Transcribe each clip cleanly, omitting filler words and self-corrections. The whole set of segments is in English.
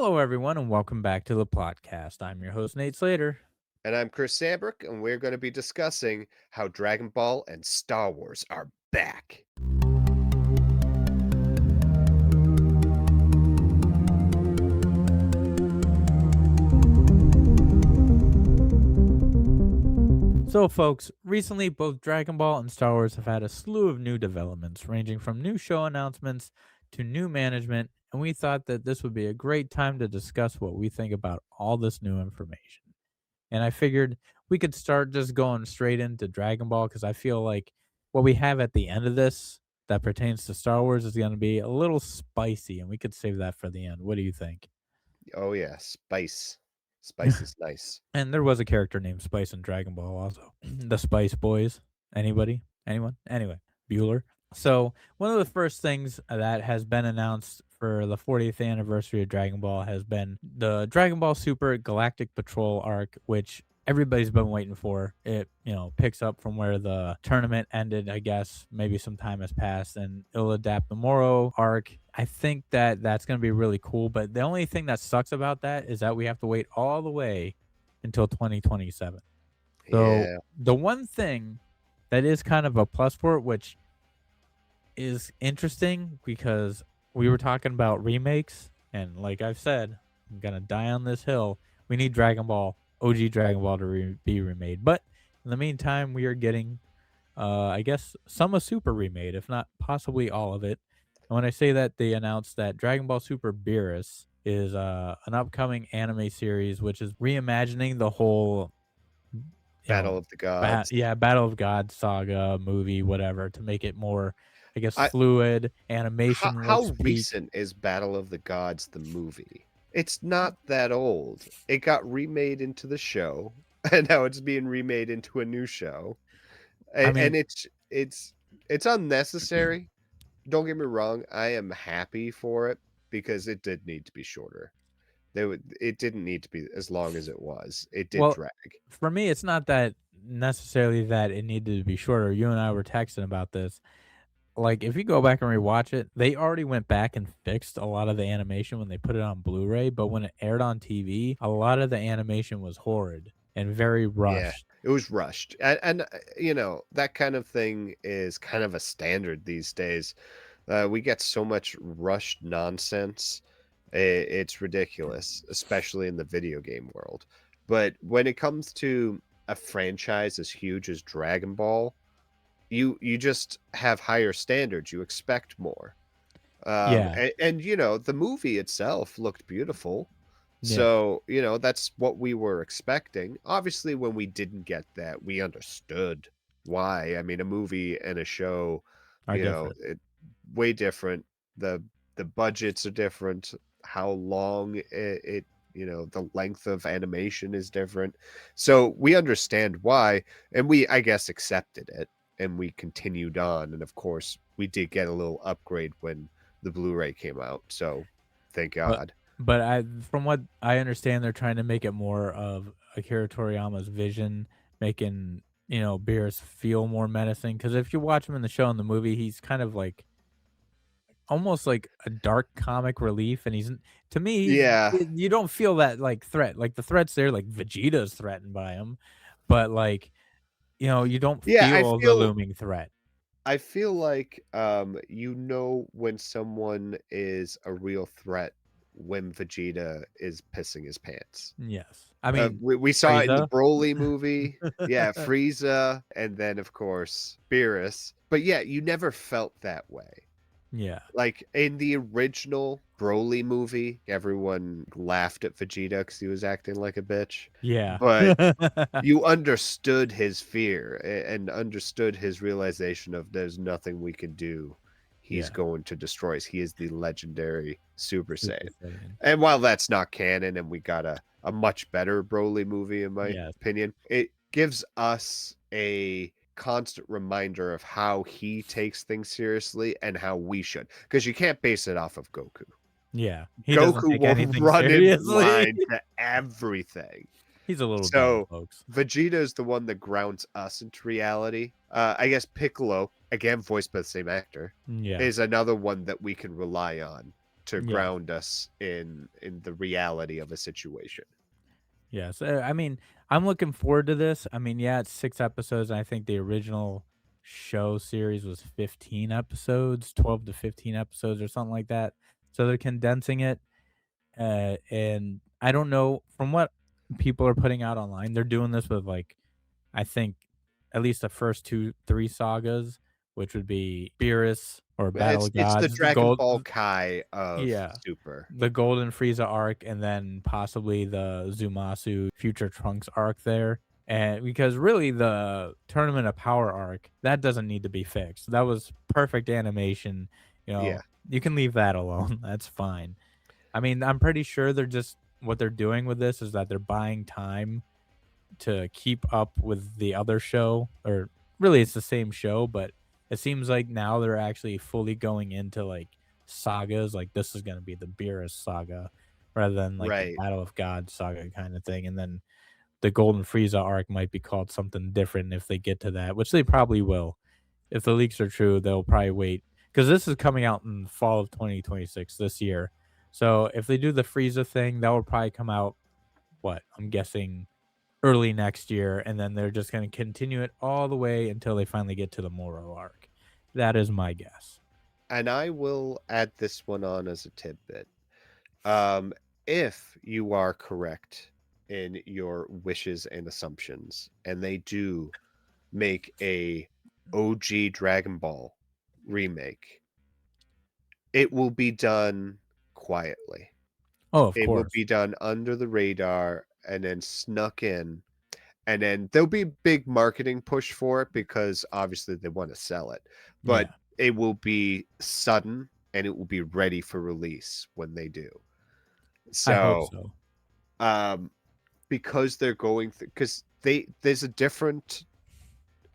Hello, everyone, and welcome back to the PlotCast. I'm your host, Nate Slater. And I'm Chris Sandbrook, and we're going to be discussing how Dragon Ball and Star Wars are back. So, folks, recently both Dragon Ball and Star Wars have had a slew of new developments, ranging from new show announcements to new management, and we thought that this would be a great time to discuss what we think about all this new information. And I figured we could start just going straight into Dragon Ball because I feel like what we have at the end of this that pertains to Star Wars is going to be a little spicy, and we could save that for the end. What do you think? Oh, yeah, Spice. Spice is nice. And there was a character named Spice in Dragon Ball also. The Spice Boys. Anybody? Anyone? Anyway, Bueller. So, one of the first things that has been announced for the 40th anniversary of Dragon Ball has been the Dragon Ball Super Galactic Patrol arc, which everybody's been waiting for. It, picks up from where the tournament ended, I guess. Maybe some time has passed, and it'll adapt the Moro arc. I think that that's going to be really cool, but the only thing that sucks about that is that we have to wait all the way until 2027. So, Yeah. the one thing that is kind of a plus for it, which is interesting because we were talking about remakes, and like I've said, I'm gonna die on this hill. We need Dragon Ball, OG Dragon Ball to be remade. But in the meantime, we are getting, I guess, some of Super remade, if not possibly all of it. And when I say that, they announced that Dragon Ball Super Beerus is an upcoming anime series, which is reimagining the whole, you know, Battle of the Gods. yeah, Battle of God saga movie, whatever, to make it more, I guess, I fluid. how, Animation looks how peak. recent is Battle of the Gods the movie? It's not that old. It got remade into the show, and now it's being remade into a new show. I And mean, it's unnecessary. Don't get me wrong, I am happy for it because it did need to be shorter. It didn't need to be as long as it was. It did well, drag. for me, it's not that necessarily that it needed to be shorter. You and I were texting about this. Like, if you go back and rewatch it, they already went back and fixed a lot of the animation when they put it on Blu-ray, but when it aired on TV, a lot of the animation was horrid and very Yeah, rushed. it was rushed. That kind of thing is kind of a standard these days. We get so much rushed nonsense. It's ridiculous, especially in the video game world. But when it comes to a franchise as huge as Dragon Ball, you just have higher standards. You expect more. Yeah, The movie itself looked beautiful. yeah, So, that's what we were expecting. Obviously, when we didn't get that, we understood why. I mean, a movie and a show, are different. way different. The the budgets are different. How long the length of animation is different. So we understand why, and we, I guess, accepted it, and we continued on. And of course, we did get a little upgrade when the Blu-ray came out. So thank But God. but from what I understand, they're trying to make it more of Akira Toriyama's vision, making, Beerus feel more menacing. Because if you watch him in the show and the movie, he's kind of like almost like a dark comic relief, and to me, Yeah. you don't feel that, like, threat. Like, the threat's there, like, Vegeta's threatened by him, but, like, you don't Yeah, I feel the feel looming threat. I feel like when someone is a real threat when Vegeta is pissing his pants. Yes. I mean, We saw it in the Frieza. Broly movie. Yeah, Frieza, and then of course Beerus. But yeah, you never felt that way. Yeah. Like in the original Broly movie, everyone laughed at Vegeta because he was acting like a bitch. Yeah. But you understood his fear and understood his realization of there's nothing we can do. He's Yeah. going to destroy us. He is the legendary Super Super Saiyan. Saiyan. And while that's not canon and we got a much better Broly movie, in my Yes. opinion, it gives us a constant reminder of how he takes things seriously and how we should. Because you can't base it off of Goku. Yeah. He doesn't Goku take will anything run in seriously. blind to everything. He's a little dumb, So folks. Vegeta is the one that grounds us into reality. I guess Piccolo, again voiced by the same actor, Yeah. is another one that we can rely on to Yes. ground us in the reality of a situation. Yes. I mean, I'm looking forward to this. I mean, yeah, it's 6 episodes, and I think the original show series was 15 episodes, 12 to 15 episodes or something like that. So they're condensing it. And I don't know from what people are putting out online, they're doing this with like I think at least the first 2, 3 sagas, which would be Beerus or Battle of It's the Gods, the Dragon gold Ball Kai of yeah, Super. the Golden Frieza arc, and then possibly the Zumasu Future Trunks arc there. And because really the Tournament of Power arc, that doesn't need to be fixed. That was perfect animation, you Yeah. know, you can leave that alone. That's fine. I mean, I'm pretty sure they're just what they're doing with this is that they're buying time to keep up with the other show, or really it's the same show, but it seems like now they're actually fully going into like sagas. Like this is gonna be the Beerus saga rather than like the Right. Battle of God saga kind of thing. And then the Golden Frieza arc might be called something different if they get to that, which they probably will. If the leaks are true, they'll probably wait because this is coming out in fall of 2026 this year. So if they do the Frieza thing, that will probably come out what I'm guessing early next year, and then they're just going to continue it all the way until they finally get to the Moro arc. That is my guess. And I will add this one on as a tidbit. Um, if you are correct in your wishes and assumptions, and they do make a OG Dragon Ball remake, it will be done quietly. Oh, of It will course. be done under the radar and then snuck in. And then there'll be a big marketing push for it because obviously they want to sell it. But Yeah, it will be sudden and it will be ready for release when they do. I hope So, so. um, because they're going because there's a different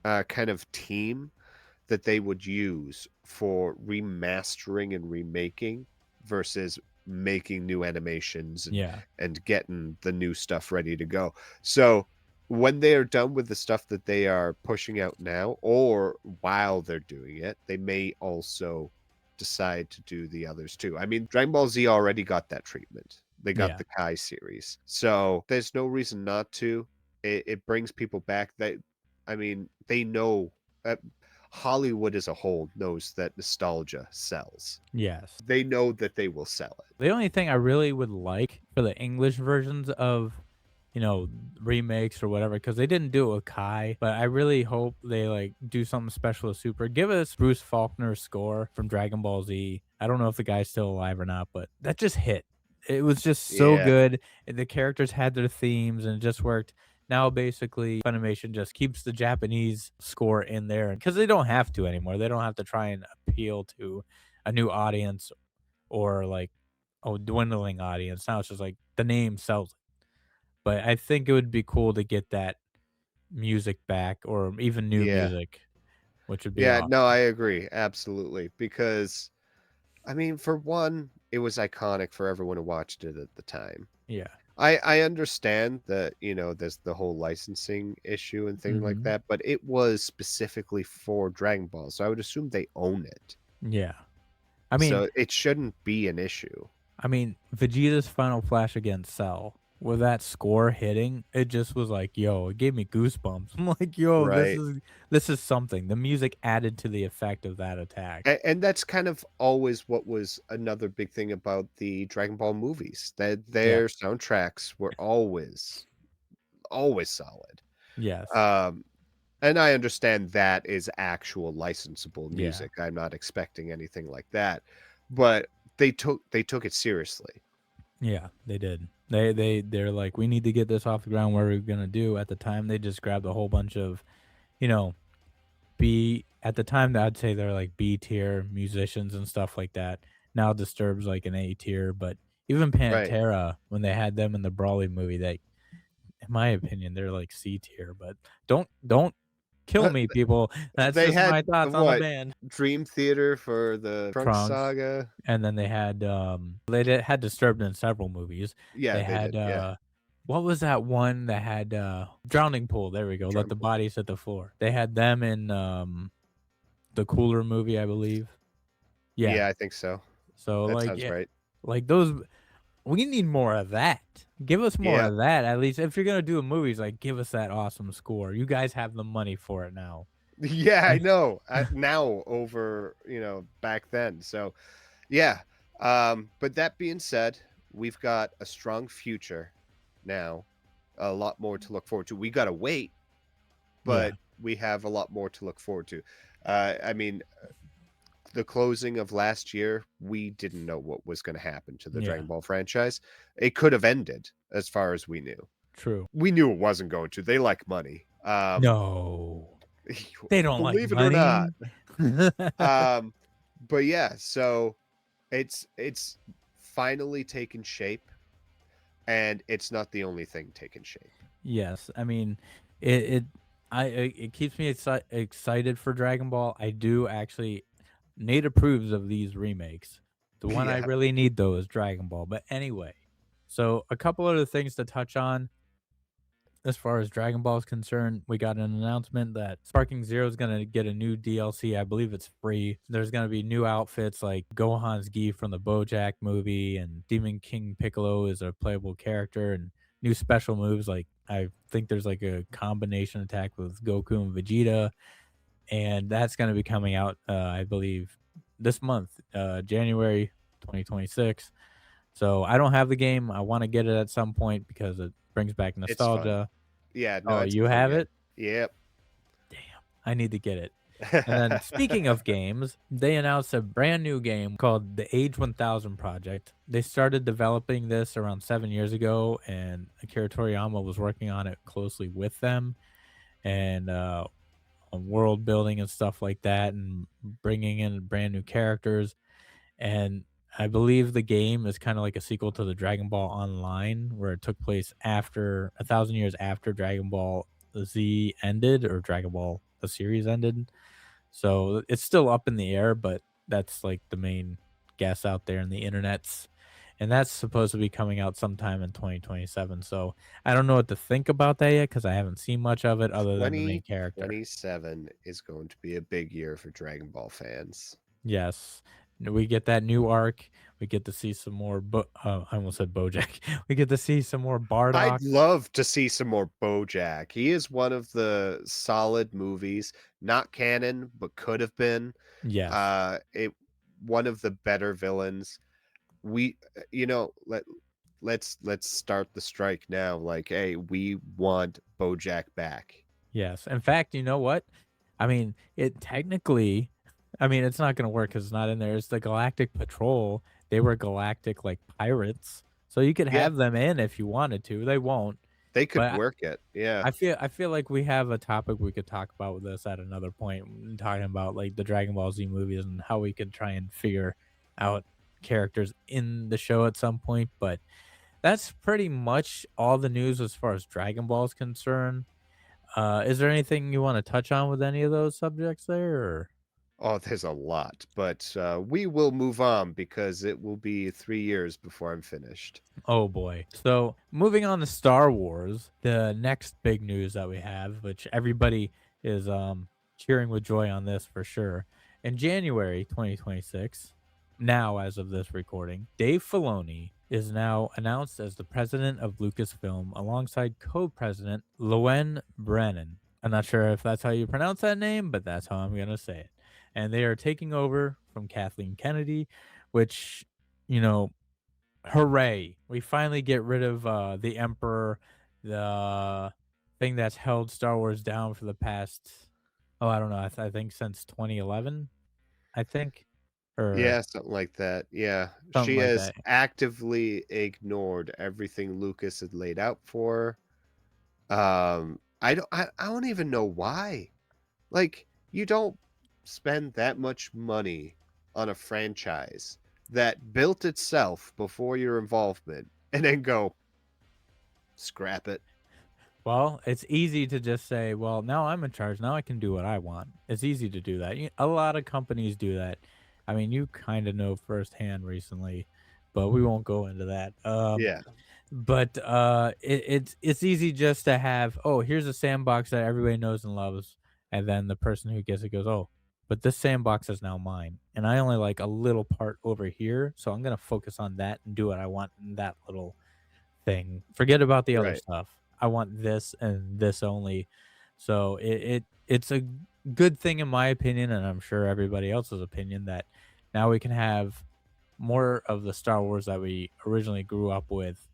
kind of team that they would use for remastering and remaking versus making new animations Yeah, and getting the new stuff ready to go. So when they are done with the stuff that they are pushing out now, or while they're doing it, they may also decide to do the others too. I mean, Dragon Ball Z already got that treatment. They got yeah, the Kai series. So there's no reason not to. It brings people back. I mean, they know uh, Hollywood as a whole knows that nostalgia sells. yes. They know that they will sell it. The only thing I really would like for the English versions of, remakes or whatever, because they didn't do it with Kai, but I really hope they like do something special with Super. Give us Bruce Faulkner's score from Dragon Ball Z. I don't know if the guy's still alive or not, but that just hit. It was just so Yeah, good. And the characters had their themes and it just worked. Now basically Funimation just keeps the Japanese score in there because they don't have to anymore. They don't have to try and appeal to a new audience or like a dwindling audience. Now it's just like the name sells it. But I think it would be cool to get that music back or even new yeah. music, which would be Yeah, no, awesome. I agree, absolutely, because, I mean, for one, it was iconic for everyone who watched it at the time. Yeah. I understand that, there's the whole licensing issue and things like Mhm. that, but it was specifically for Dragon Ball, so I would assume they own it. Yeah. I mean So it shouldn't be an issue. Vegeta's Final Flash against Cell, with that score hitting, it just was like, yo, it gave me goosebumps. I'm like, yo, Right. this is something. The music added to the effect of that attack. And that's kind of always what was another big thing about the Dragon Ball movies, that Yeah. their soundtracks were always solid. Yes. Um, and I understand that is actual licensable Yeah. music. I'm not expecting anything like that, but they took it seriously. Yeah, they did. They're like, we need to get this off the ground. What are we gonna do? At the time, they just grabbed a whole bunch of, you know, B at the time I'd say they're like B tier musicians and stuff like that. Now Disturbed's like an A tier, but even Right. Pantera, when they had them in the Brawley movie, they in my opinion, they're like C tier, but don't kill Uh, me, people. That's they just had my thoughts on the what? band. Dream Theater for the Trunks Trunks. saga? And then they had, had Disturbed in several movies. Yeah, They they had, did, yeah. what was that one that had, Drowning Pool, there we go, Let Drum the Pool. Bodies Hit the Floor. They had them in, the Cooler movie, I believe. Yeah. Yeah, I think so. So, That like, sounds yeah, right. Like those we need more of that. Give us more Yeah. of that at least. If you're gonna do a movies, like, give us that awesome score. You guys have the money for it now. Yeah, I know. Now over, back then. So, yeah. But that being said, we've got a strong future now. A lot more to look forward to. We gotta wait, Yeah, but we have a lot more to look forward to. I mean, the closing of last year, we didn't know what was going to happen to the yeah, Dragon Ball franchise. It could have ended as far as we knew. true. We knew it wasn't going to. They like money. No. They don't like Believe it or not. money. Um, but yeah, so it's finally taken shape, and it's not the only thing taking shape. Yes, I mean, it it keeps me excited for Dragon Ball. I do actually Nate approves of these remakes. The one I Yeah, really need though is Dragon Ball. But anyway, so a couple other things to touch on. As far as Dragon Ball is concerned, we got an announcement that Sparking Zero is gonna get a new DLC. I believe it's free. There's gonna be new outfits like Gohan's gi from the BoJack movie, and Demon King Piccolo is a playable character, and new special moves. Like I think there's like a combination attack with Goku and Vegeta, and that's gonna be coming out. I believe this month, January 2026. So I don't have the game. I want to get it at some point because it brings back it's fun. nostalgia. Yeah, no, Oh, it's a you fun have game. it? Yep. Damn, I need to get it. And then speaking of games, they announced a brand new game called the Age 1000 Project. They started developing this around 7 years ago, and Akira Toriyama was working on it closely with them, and on world building and stuff like that, and bringing in brand new characters. And I believe the game is kind of like a sequel to the Dragon Ball Online, where it took place after 1,000 years after Dragon Ball Z ended, or Dragon Ball the series ended. So it's still up in the air, but that's like the main guess out there in the internets. And that's supposed to be coming out sometime in 2027. So I don't know what to think about that yet because I haven't seen much of it other than the main character. 2027 is going to be a big year for Dragon Ball fans. Yes. We get that new arc. We get to see some more I almost said Bojack. We get to see some more I'd Bardock. love to see some more BoJack. He is one of the solid movies, not canon, but could have been. Yes. It one of the better villains. We, let's start the strike now. Like, hey, we want BoJack back. Yes. In fact, you know what? I mean, it technically I mean, it's not gonna work because it's not in there. It's the Galactic Patrol. They were galactic like pirates. So you could Yeah, have them in if you wanted to. They won't. they could But work it. Yeah, I feel like we have a topic we could talk about with this at another point, talking about like the Dragon Ball Z movies and how we could try and figure out characters in the show at some point. But that's pretty much all the news as far as Dragon Ball is concerned. Is there anything you want to touch on with any of those subjects there? Or? oh, there's a lot, but we will move on because it will be 3 years before I'm finished. Oh boy. So moving on to Star Wars, the next big news that we have, which everybody is cheering with joy on this for sure. In January 2026, now as of this recording, Dave Filoni is now announced as the president of Lucasfilm alongside co-president Loen Brennan. I'm not sure if that's how you pronounce that name, but that's how I'm going to say it. And they are taking over from Kathleen Kennedy, which, you know, hooray. We finally get rid of the Emperor, the thing that's held Star Wars down for the past, oh, I don't know, I think since 2011, I think, or Yeah, something like that. Yeah, something she like has that. actively ignored everything Lucas had laid out for her. I don't even know why. Like, you don't spend that much money on a franchise that built itself before your involvement and then go scrap it. Well, it's easy to just say, well, now I'm in charge. Now I can do what I want. It's easy to do that. A lot of companies do that. I mean, you kind of know firsthand recently, but we won't go into that. Yeah. But it's easy just to have, oh, here's a sandbox that everybody knows and loves, and then the person who gets it goes, oh. but this sandbox is now mine, and I only like a little part over here, so I'm gonna focus on that and do what I want in that little thing. Forget about the other Right. stuff. I want this and this only. So it's a good thing in my opinion, and I'm sure everybody else's opinion, that now we can have more of the Star Wars that we originally grew up with,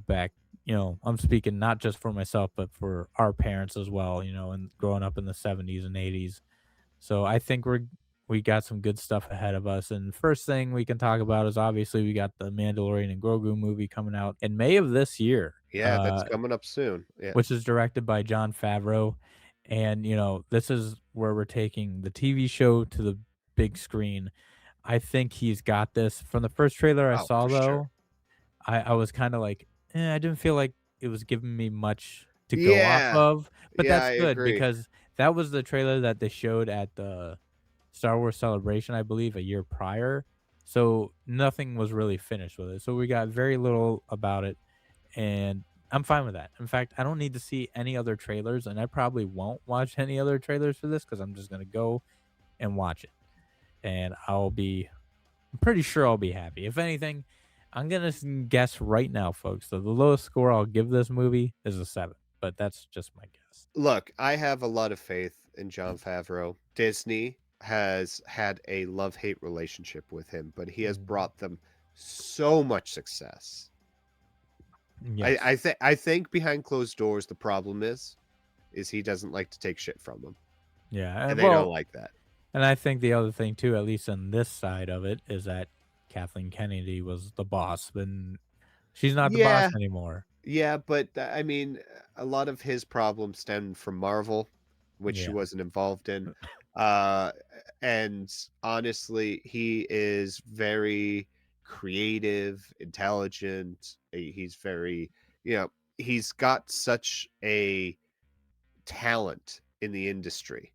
back, I'm speaking not just for myself, but for our parents as well, and growing up in the 70s and 80s. So I think we got some good stuff ahead of us. And first thing we can talk about is obviously we got the Mandalorian and Grogu movie coming out in May of this year, Yeah, that's coming up soon. Yeah. which is directed by John Favreau. And this is where we're taking the TV show to the big screen. I think he's got this. From the first trailer I Oh, saw for sure. though, I was kind of like, I didn't feel like it was giving me much to go off Yeah. of, but Yeah, that's I good agree. because that was the trailer that they showed at the Star Wars Celebration, I believe, a year prior. So nothing was really finished with it. So we got very little about it, and I'm fine with that. In fact, I don't need to see any other trailers, and I probably won't watch any other trailers for this because I'm just gonna go and watch it, and I'm pretty sure I'll be happy. If anything, I'm gonna guess right now, folks, that the lowest score I'll give this movie is a 7, but that's just my guess. Look, I have a lot of faith in Jon Favreau. Disney has had a love-hate relationship with him, but he has Mhm. brought them so much success. Yes. I think behind closed doors, the problem is he doesn't like to take shit from them, Yeah, and they don't well, like that. and I think the other thing too, at least on this side of it, is that Kathleen Kennedy was the boss, and she's not the boss Yeah, anymore. yeah, but I mean, a lot of his problems stemmed from Marvel, which she Yeah. wasn't involved in. Uh, and honestly, he is very creative, intelligent. He's very, he's got such a talent in the industry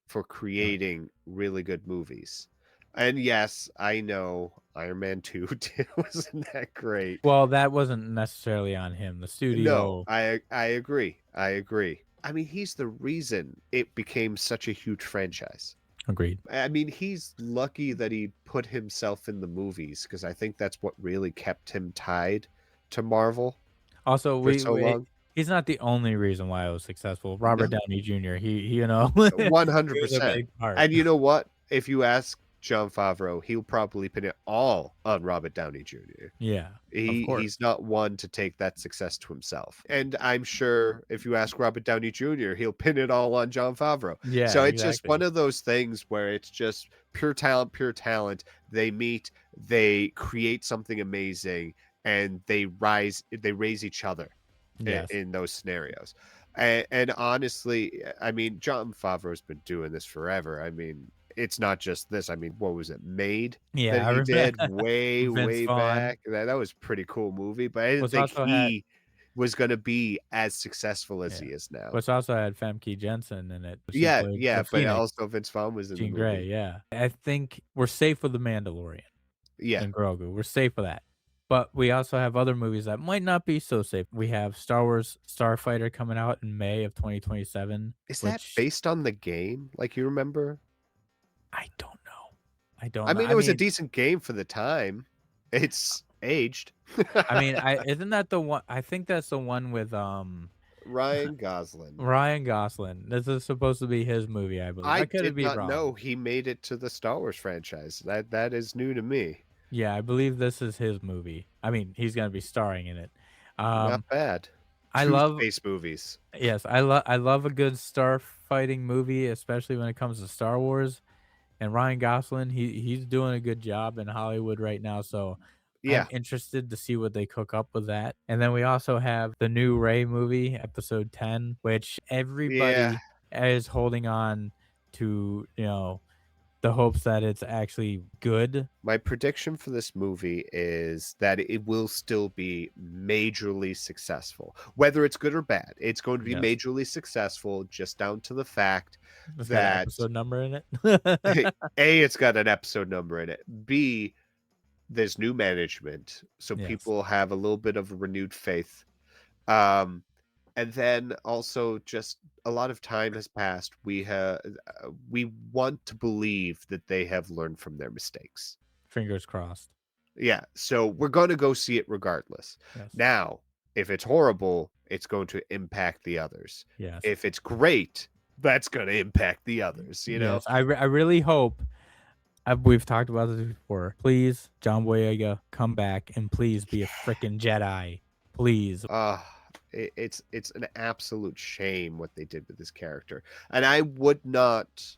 for Right. creating really good movies. And yes, I know Iron Man 2 wasn't that great. Well, that wasn't necessarily on him. The No, studio I agree. I agree. I mean, he's the reason it became such a huge franchise. agreed. I mean, he's lucky that he put himself in the movies because I think that's what really kept him tied to Marvel Also, for so long. he's not the only reason why it was successful. Robert No, Downey Jr., he was a 100%. big part. And you know what? If you ask Jon Favreau, he'll probably pin it all on Robert Downey Jr. Yeah, of He's course. not one to take that success to himself. And I'm sure if you ask Robert Downey Jr., he'll pin it all on Jon Favreau. Yeah, So it's just one exactly. of those things where it's just pure talent, pure talent. They meet, they create something amazing, and they raise each other Yes. in those scenarios. And honestly, I mean, Jon Favreau's been doing this forever. I mean, it's not just this. I mean, what was it, Made? That Yeah, I he remember did way, Vince way Vaughn back. That was a pretty cool movie, but I didn't was think also had he was gonna be as successful as yeah, he is now. which also had Famke Jensen in it. She Yeah, played yeah, the but Phoenix, also Vince Vaughn was in the Jean Grey, movie. yeah. I think we're safe with The Mandalorian Yeah. and Grogu. We're safe with that. But we also have other movies that might not be so safe. We have Star Wars Starfighter coming out in May of 2027, Is that which based on the game? Like, you remember? I don't know. I don't I know. mean, it was a decent game for the time. It's aged. I isn't that the one? I think that's the one with Ryan Gosling. Ryan Gosling. This is supposed to be his movie, I believe. I I could did be not wrong. know he made it to the Star Wars franchise. That is new to me. Yeah, I believe this is his movie. I mean, he's gonna be starring in it. Not Um, bad. I 2 love space movies. yes, I love a good star fighting movie, especially when it comes to Star Wars. And Ryan Gosling, he's doing a good job in Hollywood right now, so I'm Yeah. interested to see what they cook up with that. And then we also have the new Ray movie, episode 10, which Yeah. everybody is holding on to, the hopes that it's actually good. My prediction for this movie is that it will still be majorly successful. Whether it's good or bad, it's going to be Yes. majorly successful just down to the fact It's got an that episode number in it. A, it's got an episode number in it. B, there's new management, so Yes. people have a little bit of renewed faith. Um, And then also just a lot of time has passed. We want to believe that they have learned from their mistakes. Fingers crossed. Yeah, so we're gonna go see it regardless. Yes. Now, if it's horrible, it's going to impact the others. Yes. If it's great, that's gonna impact the others, you know? Yes. I really hope we've talked about this before. Please, John Boyega, come back and please be a freaking Jedi. Please. Uh, it's an absolute shame what they did with this character, and I would not,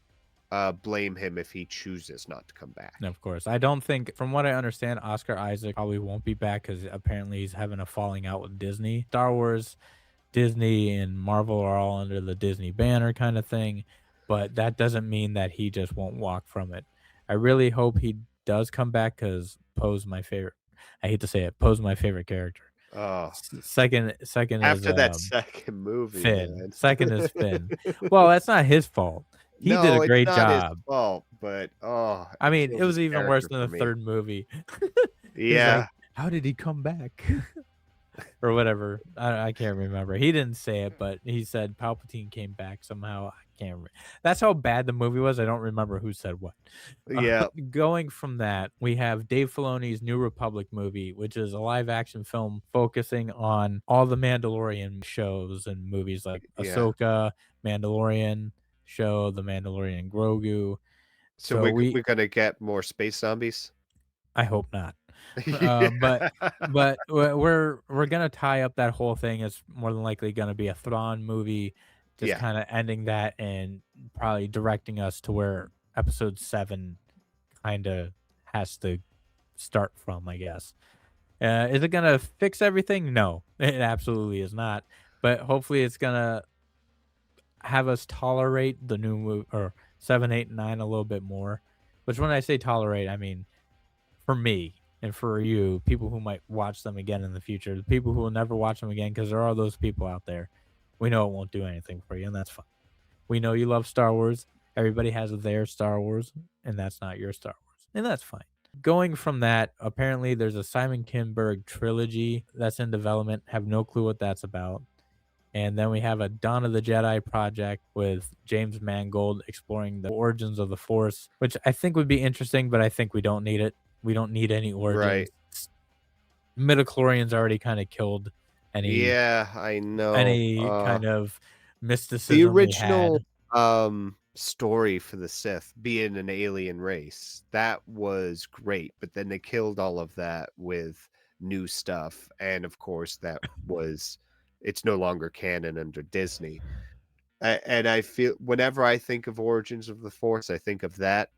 blame him if he chooses not to come back. Of course. I don't think, from what I understand, Oscar Isaac probably won't be back because apparently he's having a falling out with Disney. Star Wars, Disney, and Marvel are all under the Disney banner kind of thing, but that doesn't mean that he just won't walk from it. I really hope he does come back because Poe's my favorite. I hate to say it, Poe's my favorite character. Oh, Second is after that second movie, Finn. man. Second is Finn. Well, that's not his fault. He did a No, it's great not his job. fault, but, oh, I it mean, it kills his was even worse character than for the me. third movie. He's like, Yeah. "How did he come back?" Or whatever. I can't remember. He didn't say it, but he said Palpatine came back somehow. I can't re That's how bad the movie was. I don't remember who said what. Yeah. Going from that, we have Dave Filoni's New Republic movie, which is a live action film focusing on all the Mandalorian shows and movies like Yeah. Ahsoka, Mandalorian show, The Mandalorian Grogu. So So we're gonna get more space zombies? I hope not. Yeah. But we're gonna tie up that whole thing. It's more than likely gonna be a Thrawn movie, just Yeah. kind of ending that and probably directing us to where episode 7 kind of has to start from, I guess. Is it gonna fix everything? No, it absolutely is not. But hopefully, it's gonna have us tolerate the new movie or 7, 8, and 9 a little bit more. Which, when I say tolerate, I mean for me and for you, people who might watch them again in the future, the people who will never watch them again, because there are those people out there. We know it won't do anything for you, and that's fine. We know you love Star Wars. Everybody has their Star Wars, and that's not your Star Wars, and that's fine. Going from that, apparently there's a Simon Kinberg trilogy that's in development. Have no clue what that's about. And then we have a Dawn of the Jedi project with James Mangold exploring the origins of the Force, which I think would be interesting, but I think we don't need it. We don't need any Right. origins. Midichlorians already kind of killed any Yeah, I know. any kind of The mysticism we original, had. story for the Sith being an alien race, that was great, but then they killed all of that with new stuff, and of course, it's no longer canon under Disney. And I feel whenever I think of Origins of the Force, I think of that,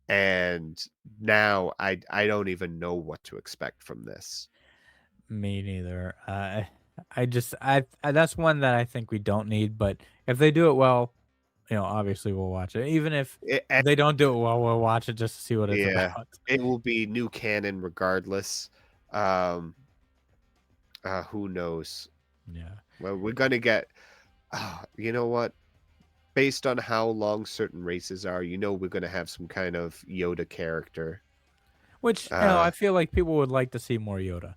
and now I don't even know what to expect from this. Me neither. I just I that's one that I think we don't need, but if they do it well, obviously we'll watch it. Even if And they don't do it well, we'll watch it just to see what it's yeah, about. it will be new canon regardless. Um, who knows? Yeah. Well, we're gonna get you know what? Based on how long certain races are, we're gonna have some kind of Yoda character. Which, Uh, I feel like people would like to see more Yoda.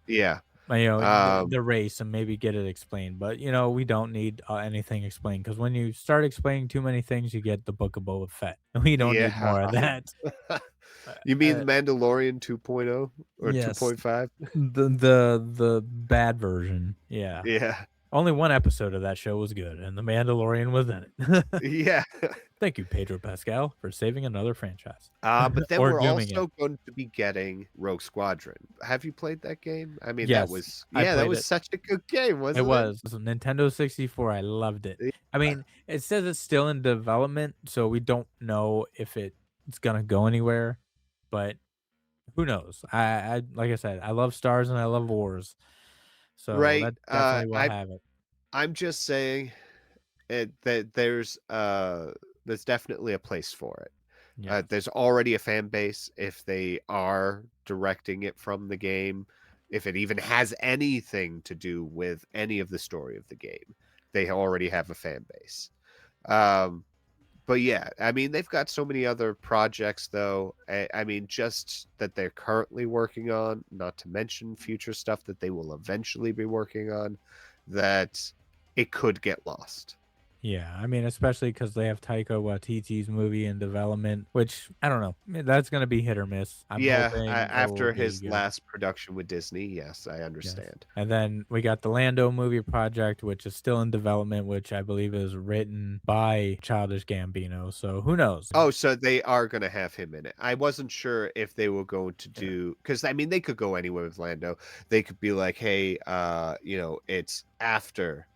yeah. The Um, race and maybe get it explained, but we don't need anything explained because when you start explaining too many things, you get the Book of Boba Fett. We don't need yeah. more of that. Uh, You mean uh, The Mandalorian 2.0 or yes, 2.5? the bad version. Yeah, Yeah. only one episode of that show was good, and the Mandalorian was in it. Yeah. Thank you, Pedro Pascal, for saving another franchise But then or we're dooming it. also going to be getting Rogue Squadron. Have you played that game? I mean, Yes, I that played was it. such a good game, It wasn't it? was. It was a Nintendo 64, I loved it. I Yeah. mean, it says it's still in development, so we don't know if it's gonna go anywhere, but who knows? I like I said, I love stars and I love wars, so Right. that definitely will have it. I'm just saying that there's definitely a place for it. Yes. There's already a fan base if they are directing it from the game, if it even has anything to do with any of the story of the game. They already have a fan base. Um, but yeah, I mean, they've got so many other projects though. I mean, just that they're currently working on, not to mention future stuff that they will eventually be working on. that it could get lost. Yeah, I mean, especially because they have Taika Waititi's movie in development, which I don't know. That's gonna be hit or miss. I'm Yeah, hoping it will after be his good. last production with Disney, yes, I Yes. understand. And then we got the Lando movie project, which is still in development, which I believe is written by Childish Gambino. So who knows? Oh, so they are gonna have him in it. I wasn't sure if they were going to Yeah. do because I mean, they could go anywhere with Lando. They could be like, "Hey, it's after,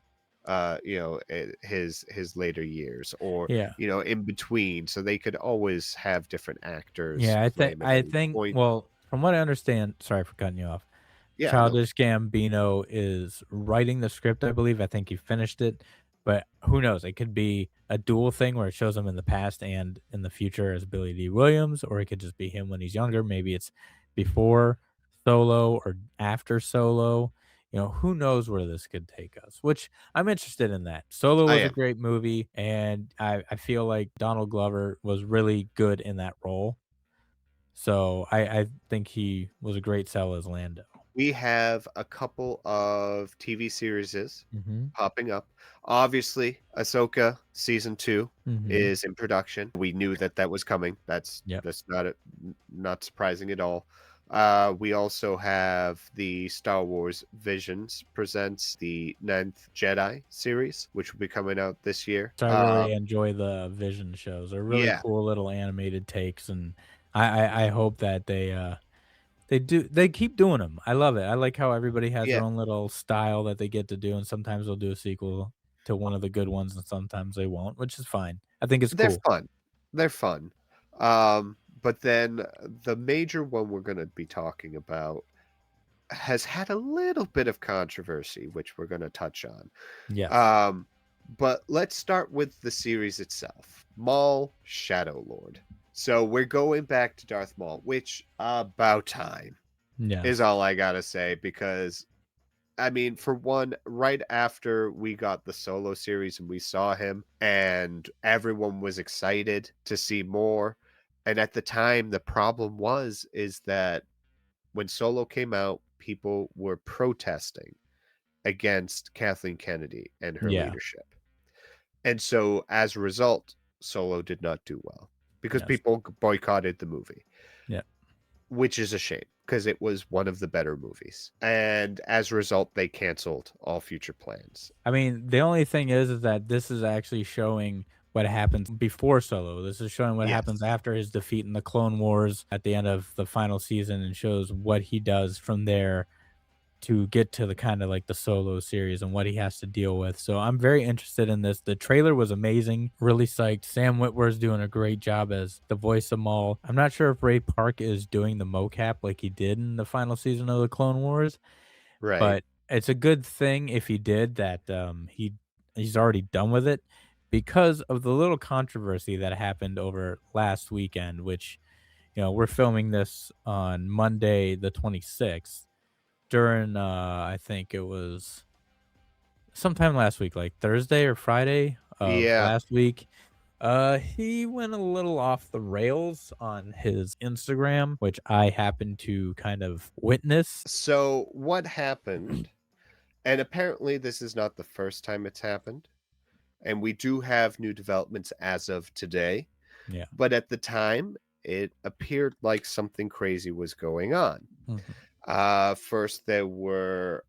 his later years," or, Yeah. in between, so they could always have different actors Yeah, play him at I any think point. well, from what I understand, sorry for cutting you off. Yeah, no. Childish Gambino is writing the script, I believe. I think he finished it, but who knows? It could be a dual thing where it shows him in the past and in the future as Billy D. Williams, or it could just be him when he's younger. Maybe it's before Solo or after Solo. Who knows where this could take us, which I'm interested in that. Solo I was a am. great movie, and I feel like Donald Glover was really good in that role. So I think he was a great sell as Lando. We have a couple of TV series Mhm. popping up. Obviously, Ahsoka season 2 Mhm. is in production. We knew that that was coming. That's Yep. that's not not surprising at all. We also have the Star Wars Visions presents the Ninth Jedi series, which will be coming out this year. So I really enjoy the Vision shows. They're really Yeah, cool little animated takes, and I hope that they keep doing them. I love it. I like how everybody has yeah, their own little style that they get to do, and sometimes they'll do a sequel to one of the good ones, and sometimes they won't, which is fine. I think it's they're cool. fun. They're fun. But then the major one we're going to be talking about has had a little bit of controversy, which we're going to touch on. Yes. Um, but let's start with the series itself, Maul Shadow Lord. So we're going back to Darth Maul, which about time is Yes. all I gotta say. Because I mean, for one, right after we got the Solo series and we saw him, and everyone was excited to see more. And at the time, the problem is that when Solo came out, people were protesting against Kathleen Kennedy and her Yeah. leadership. And so as a result, Solo did not do well because Yes. people boycotted the movie, Yeah. which is a shame because it was one of the better movies. And as a result, they canceled all future plans. I mean, the only thing is that this is actually showing what happens before Solo. This is showing what happens Yes. after his defeat in the Clone Wars at the end of the final season and shows what he does from there to get to the kind of like the Solo series and what he has to deal with. So I'm very interested in this. The trailer was amazing, really psyched. Sam Witwer's doing a great job as the voice of Maul. I'm not sure if Ray Park is doing the mocap like he did in the final season of the Clone Wars, Right. but it's a good thing if he did that, he's already done with it because of the little controversy that happened over last weekend, which, we're filming this on Monday the 26th during, I think it was sometime last week, like Thursday or Friday of Yeah. last week. He went a little off the rails on his Instagram, which I happened to kind of witness. So what happened? And apparently, this is not the first time it's happened. And we do have new developments as of today. Yeah. But at the time, it appeared like something crazy was going on. Mhm. First, there were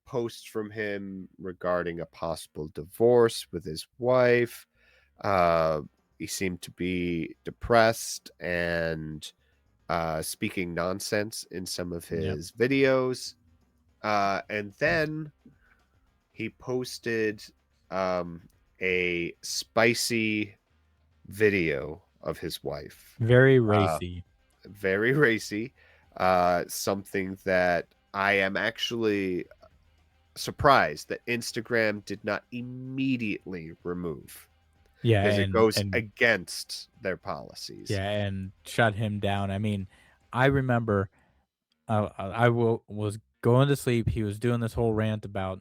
posts from him regarding a possible divorce with his wife. Uh, he seemed to be depressed and speaking nonsense in some of Yep. his videos. And then he posted um, a spicy video of his wife. Very Uh, racy. very racy. Something that I am actually surprised that Instagram did not immediately remove Yeah, because it goes and against their policies. yeah, and shut him down. I mean, I remember was going to sleep. He was doing this whole rant about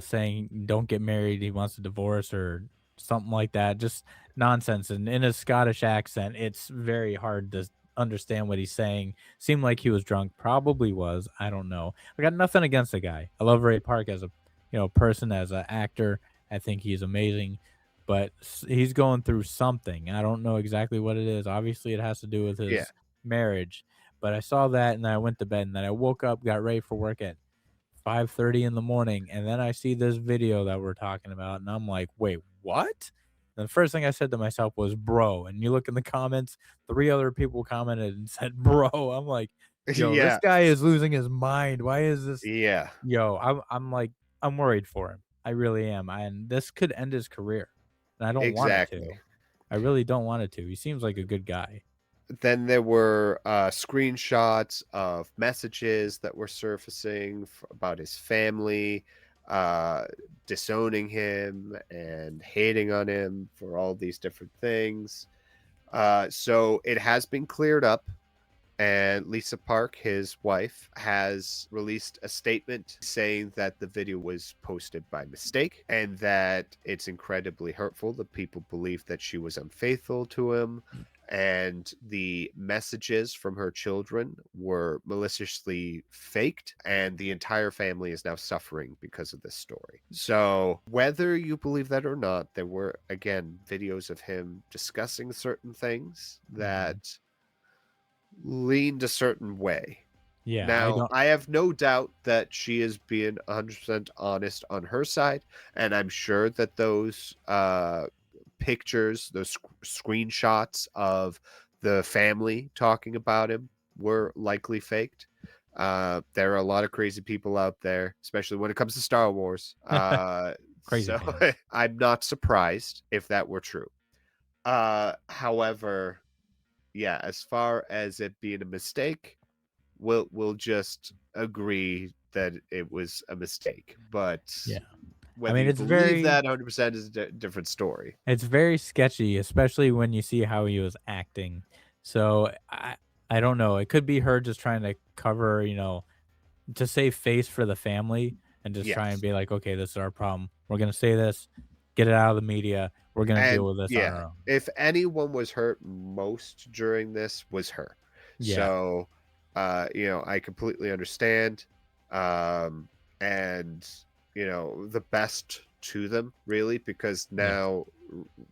saying don't get married. He wants a divorce or something like that. Just nonsense. And in a Scottish accent, it's very hard to understand what he's saying. Seemed like he was drunk. Probably was. I don't know. I got nothing against the guy. I love Ray Park as a person as an actor. I think he's amazing, but he's going through something. I don't know exactly what it is. Obviously, it has to do with Yeah. his marriage. But I saw that and then I went to bed and then I woke up, got ready for work at 5:30 in the morning, and then I see this video that we're talking about, and I'm like, "Wait, what?" And the first thing I said to myself was, "Bro," and you look in the comments, 3 other people commented and said, "Bro." I'm like, "Yo, this Yeah. guy is losing his mind. Why is this?" Yeah. Yo, I'm like, I'm worried for him. I really am, and this could end his career, and I don't want it Exactly. to. I really don't want it to. He seems like a good guy. Then there were screenshots of messages that were surfacing about his family, uh, disowning him and hating on him for all these different things. So it has been cleared up. And Lisa Park, his wife, has released a statement saying that the video was posted by mistake and that it's incredibly hurtful that people believe that she was unfaithful to him. And the messages from her children were maliciously faked, and the entire family is now suffering because of this story. So, whether you believe that or not, there were again videos of him discussing certain things Mhm. that leaned a certain way. Yeah, I Now, don't. I have no doubt that she is being 100% honest on her side, and I'm sure that those pictures, those screenshots of the family talking about him were likely faked. There are a lot of crazy people out there, especially when it comes to Star Wars. Crazy So fans. I'm not surprised if that were true. However, yeah, as far as it being a mistake, we'll just agree that it was a mistake. But Yeah. I whether mean, you believe that 100% is a different story. it's very sketchy, especially when you see how he was acting. So I don't know. It could be her just trying to cover, to save face for the family and just try and Yes. be like, okay, this is our problem. We're gonna say this, get it out of the media. We're gonna deal And with this on yeah, our own. if anyone was hurt most during this was her. Yeah. So, I completely understand. Um, and, the best to them, really, because Yes. now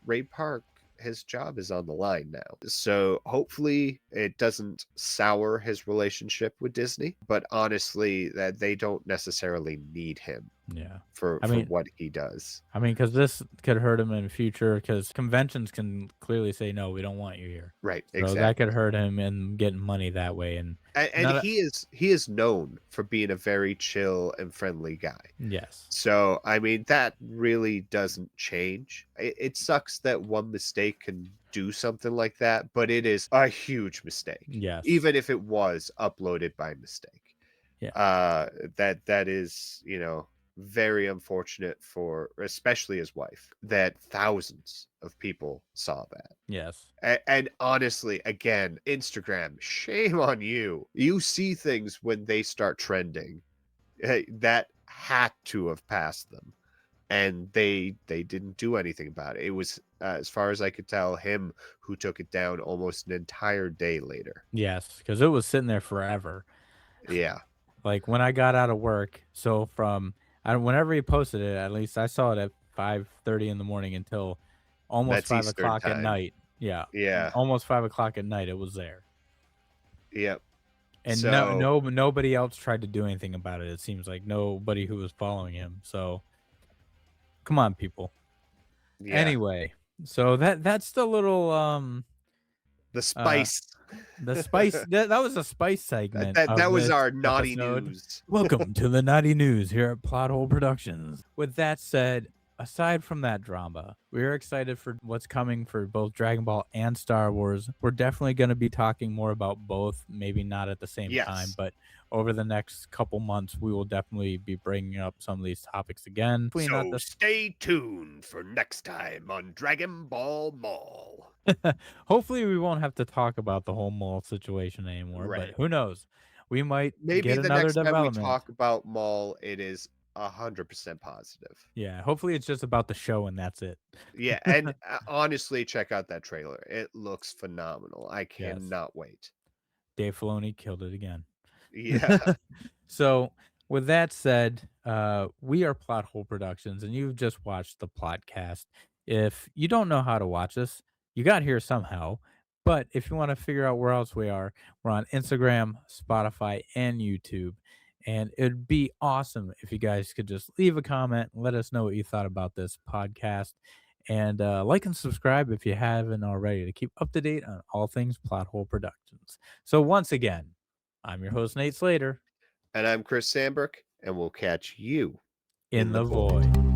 Ray Park, his job is on the line now. So hopefully it doesn't sour his relationship with Disney, but honestly, that they don't necessarily need him Yeah. for I for mean, what he does. because this could hurt him in the future. Because conventions can clearly say, "No, we don't want you here." Right, So that could exactly. hurt him in getting money that way, and And not a he is known for being a very chill and friendly guy. yes. So, I mean, that really doesn't change. It sucks that one mistake can do something like that, but it is a huge mistake, Yes. even if it was uploaded by mistake. Yeah. Uh, that is, very unfortunate for especially his wife, that thousands of people saw that. Yes. And honestly, again, Instagram, shame on you. You see things when they start trending. Hey, that had to have passed them, and they didn't do anything about it. It was, as far as I could tell, him who took it down almost an entire day later. Yes, because it was sitting there forever. Yeah, Like, when I got out of work, so from whenever he posted it, at least I saw it at 5:30 in the morning until almost that's 5 Eastern o'clock at time. night. Yeah, Yeah, almost 5 o'clock at night, it was there. yep. And So, nobody else tried to do anything about it, it seems like nobody who was following him, so come on, people. yeah, Anyway, so that's the little, the uh spice. the spice that was a spice That segment that of that was this our naughty episode. news. Welcome to the Naughty News here at Plot Hole Productions. With that said, aside from that drama, we're excited for what's coming for both Dragon Ball and Star Wars. We're definitely going to be talking more about both, maybe not at the same time, Yes. but over the next couple months, we will definitely be bringing up some of these topics again. Hopefully not So this. stay tuned for next time on Dragon Ball Mall. Hopefully, we won't have to talk about the whole mall situation anymore, but Right. who knows? We might Maybe get the another next time we development. talk about Maul, it is 100% positive. Yeah, hopefully it's just about the show and that's it. Yeah, and honestly, check out that trailer. It looks phenomenal. I Yes. cannot wait. Dave Filoni killed it again. Yeah. So, With that said, we are Plot Hole Productions, and you've just watched the podcast. If you don't know how to watch us, you got here somehow. But if you want to figure out where else we are, we're on Instagram, Spotify, and YouTube. And it'd be awesome if you guys could just leave a comment and let us know what you thought about this podcast. And like and subscribe if you haven't already to keep up to date on all things Plot Hole Productions. So, once again, I'm your host, Nate Slater, And I'm Chris Sandberg, and we'll catch you in in the the void. void.